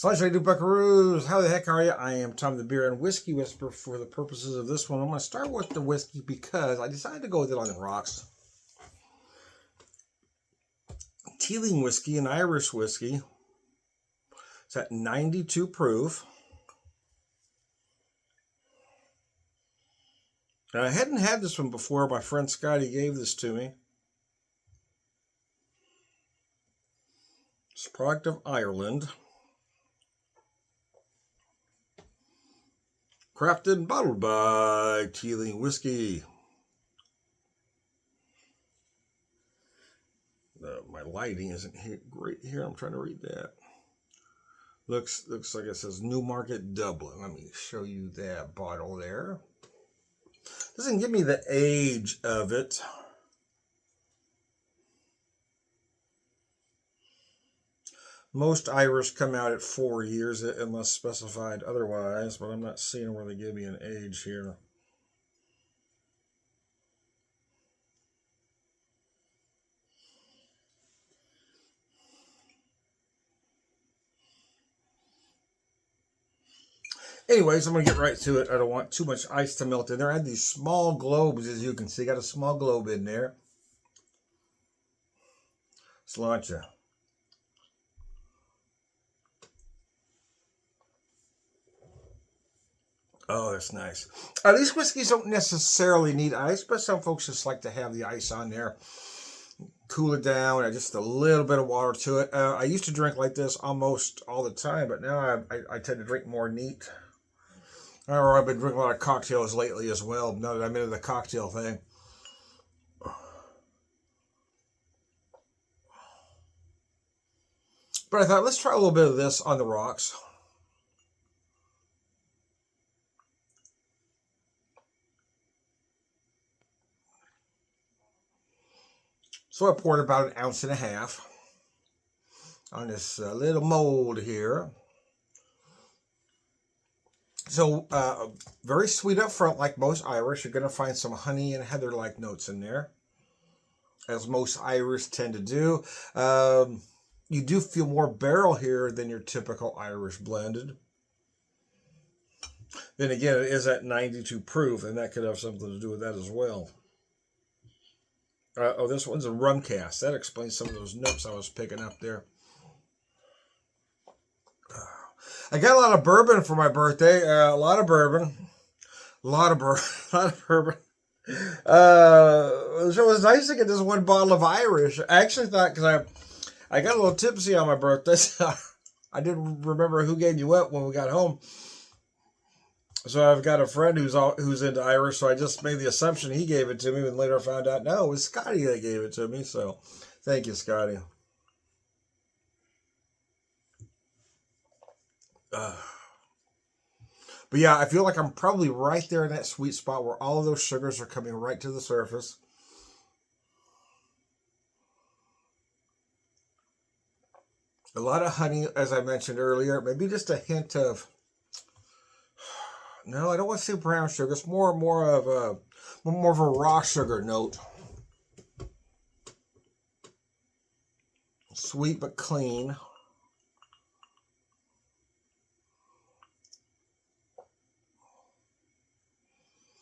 Sunshine Buckaroos, how the heck are you? I am Tom the Beer and Whiskey Whisperer for the purposes of this one. I'm going to start with the whiskey because I decided to go with it on the rocks. Teeling whiskey, an Irish whiskey. It's at 92 proof. And I hadn't had this one before. My friend Scotty gave this to me. It's a product of Ireland. Crafted and bottled by Teeling Whiskey. My lighting isn't great here. I'm trying to read that. Looks like it says Newmarket, Dublin. Let me show you that bottle there. Doesn't give me the age of it. Most Irish come out at 4 years unless specified otherwise, but I'm not seeing where they give me an age here. Anyways, I'm going to get right to it. I don't want too much ice to melt in there. I had these small globes, as you can see. Got a small globe in there. Let's launch it. Oh, that's nice. These whiskeys don't necessarily need ice, but some folks just like to have the ice on there. Cool it down, and just a little bit of water to it. I used to drink like this almost all the time, but now I tend to drink more neat. Or I've been drinking a lot of cocktails lately as well, now that I'm into the cocktail thing. But I thought, let's try a little bit of this on the rocks. So I poured about 1.5 ounces on this little mold here. So very sweet up front, like most Irish. You're going to find some honey and heather-like notes in there, as most Irish tend to do. You do feel more barrel here than your typical Irish blended. Then again, it is at 92 proof, and that could have something to do with that as well. Oh, this one's a rum cask. That explains some of those notes I was picking up there. I got a lot of bourbon for my birthday. A lot of bourbon. A lot of bourbon. So it was nice to get this one bottle of Irish. I actually thought, because I got a little tipsy on my birthday, so I didn't remember who gave you what when we got home. So I've got a friend who's into Irish, so I just made the assumption he gave it to me, and later found out, no, it was Scotty that gave it to me. So thank you, Scotty. But yeah, I feel like I'm probably right there in that sweet spot where all of those sugars are coming right to the surface. A lot of honey, as I mentioned earlier. Maybe just a hint of... No, I don't want to say brown sugar. It's more of a raw sugar note. Sweet but clean.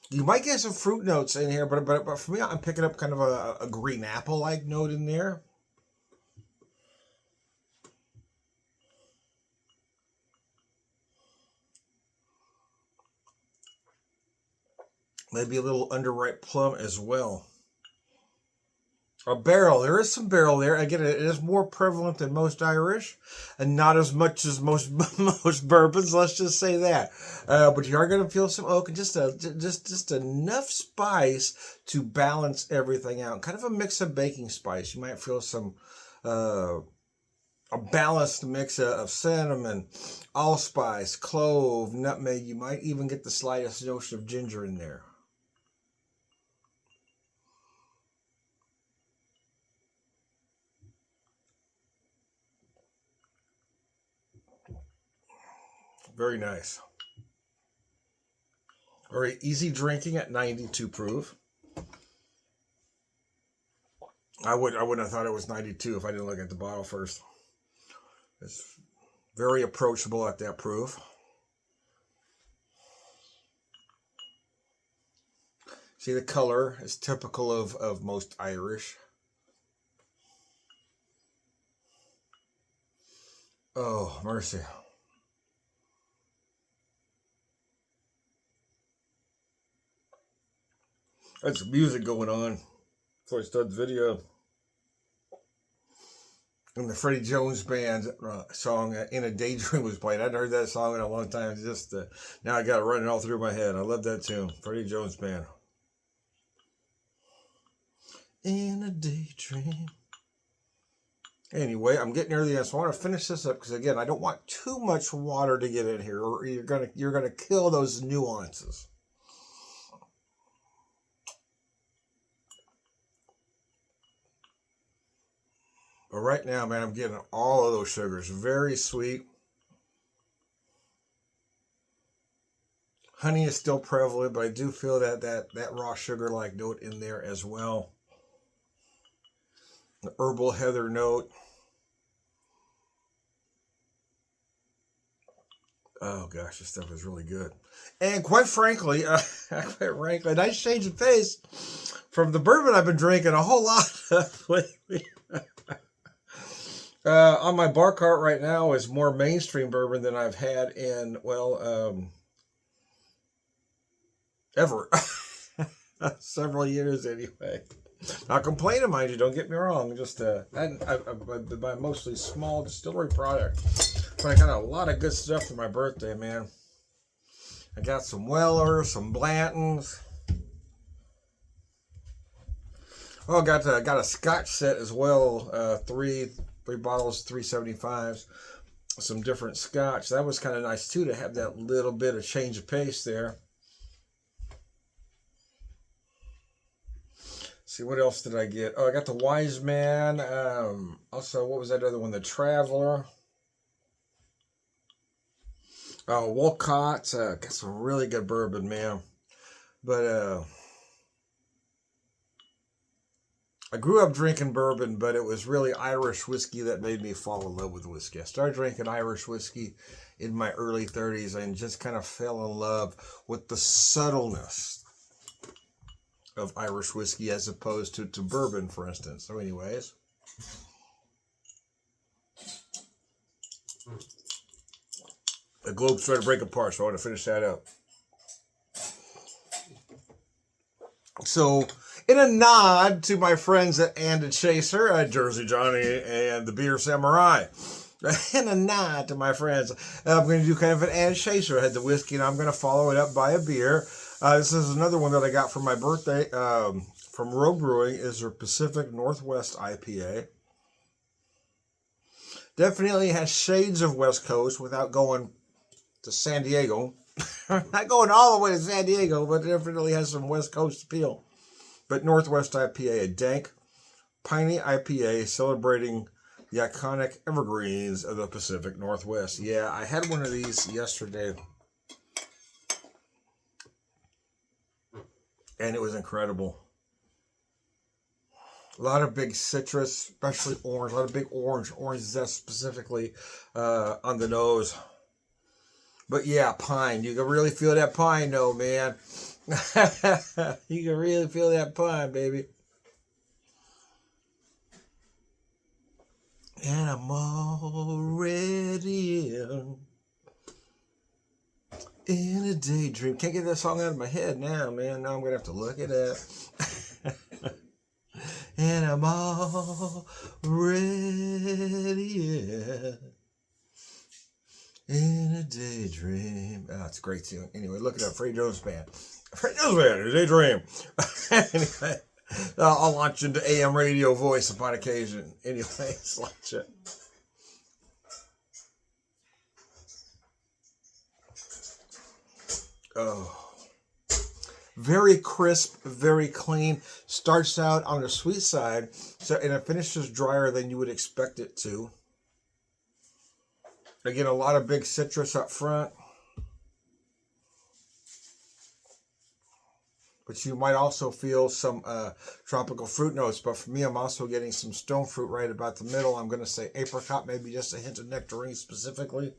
You might get some fruit notes in here, but for me, I'm picking up kind of a green apple-like note in there. Maybe a little underripe plum as well. A barrel. There is some barrel there. Again, it is more prevalent than most Irish, and not as much as most bourbons. Let's just say that. But you are going to feel some oak and just enough spice to balance everything out. Kind of a mix of baking spice. You might feel some a balanced mix of cinnamon, allspice, clove, nutmeg. You might even get the slightest notion of ginger in there. Very nice. Very easy drinking at 92 proof. I wouldn't have thought it was 92 if I didn't look at the bottle first. It's Very approachable at that proof. See, the color is typical of most Irish. Oh, mercy. That's music going on before I start the video. And the Freddie Jones Band song "In a Daydream" was playing. I hadn't heard that song in a long time. Just now I got it running all through my head. I love that tune, Freddie Jones Band. In a daydream. Anyway, I'm getting near the end, so I want to finish this up because again, I don't want too much water to get in here, or you're gonna kill those nuances. But right now, man, I'm getting all of those sugars. Very sweet. Honey is still prevalent, but I do feel that raw sugar-like note in there as well. The herbal heather note. Oh gosh, this stuff is really good. And quite frankly, a nice change of pace from the bourbon I've been drinking a whole lot of lately. On my bar cart right now is more mainstream bourbon than I've had in, well, ever. Several years anyway. Not complaining, mind you, don't get me wrong. Just I buy mostly small distillery product. But I got a lot of good stuff for my birthday, man. I got some Weller, some Blantons. Oh, got a Scotch set as well. Three bottles, 375s. Some different Scotch. That was kind of nice too to have that little bit of change of pace there. See, what else did I get? Oh, I got the Wise Man. Also, what was that other one? The Traveler. Wolcott. Got some really good bourbon, man. But I grew up drinking bourbon, but it was really Irish whiskey that made me fall in love with whiskey. I started drinking Irish whiskey in my early 30s and just kind of fell in love with the subtleness of Irish whiskey as opposed to bourbon, for instance. So anyways. The globe's starting to break apart, so I want to finish that up. So, in a nod to my friends at And a Chaser, Jersey Johnny and the Beer Samurai, in a nod to my friends, I'm going to do kind of an And a Chaser. I had the whiskey, and I'm going to follow it up by a beer. This is another one that I got for my birthday from Rogue Brewing. Is their Pacific Northwest IPA. Definitely has shades of West Coast without going to San Diego. Not going all the way to San Diego, but definitely has some West Coast appeal. But Northwest IPA, a dank, piney IPA celebrating the iconic evergreens of the Pacific Northwest. Yeah, I had one of these yesterday. And it was incredible. A lot of big citrus, especially orange. A lot of big orange zest specifically on the nose. But yeah, pine. You can really feel that pine though, man. You can really feel that pine, baby. And I'm already in a daydream. Can't get that song out of my head now, man. Now I'm going to have to look it up. And I'm already in a daydream. Oh, it's a great tune. Anyway, look it up. Freddie Jones Band. Freddie Jones Band, a daydream. Anyway, I'll launch into AM radio voice upon occasion. Anyway, let's launch it. Oh. Very crisp, very clean. Starts out on the sweet side, and it finishes drier than you would expect it to. Again, a lot of big citrus up front. but you might also feel some tropical fruit notes. But for me, I'm also getting some stone fruit right about the middle. I'm going to say apricot, maybe just a hint of nectarine specifically.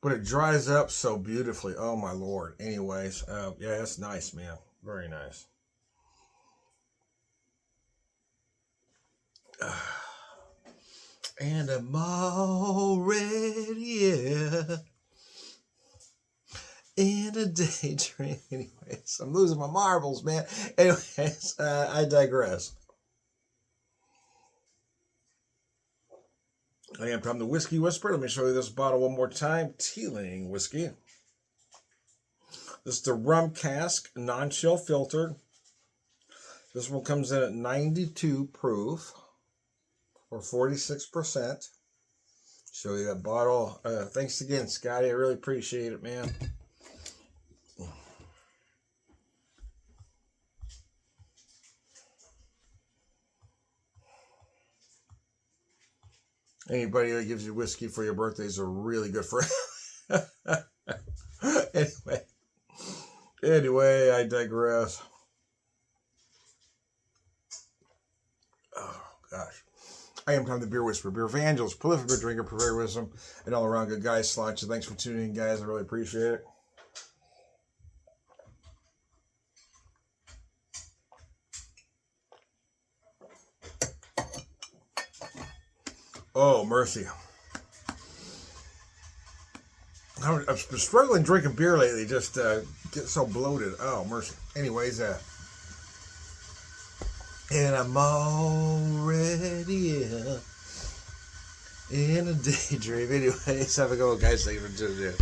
But it dries up so beautifully. Oh, my Lord. Anyways, yeah, that's nice, man. Very nice. And I'm already in a daydream. Anyways, I'm losing my marbles, man. Anyways, I digress. I am Tom the Whiskey Whisperer. Let me show you this bottle one more time. Teeling whiskey. This is the rum cask, non-chill filtered. This one comes in at 92 proof, or 46%. Show you that bottle. Thanks again, Scotty. I really appreciate it, man. Anybody that gives you whiskey for your birthdays are really good for Anyway, I digress. Oh, gosh. I am Tom the Beer Whisperer, Beer Evangelist, prolific beer drinker, purveyor of wisdom, and all around good guy. Sláinte. Thanks for tuning in, guys. I really appreciate it. Oh, mercy. I've been struggling drinking beer lately, just get so bloated. Oh, mercy. Anyways, and I'm already in a daydream. Anyways, have a go, guys. Thank you for tuning in.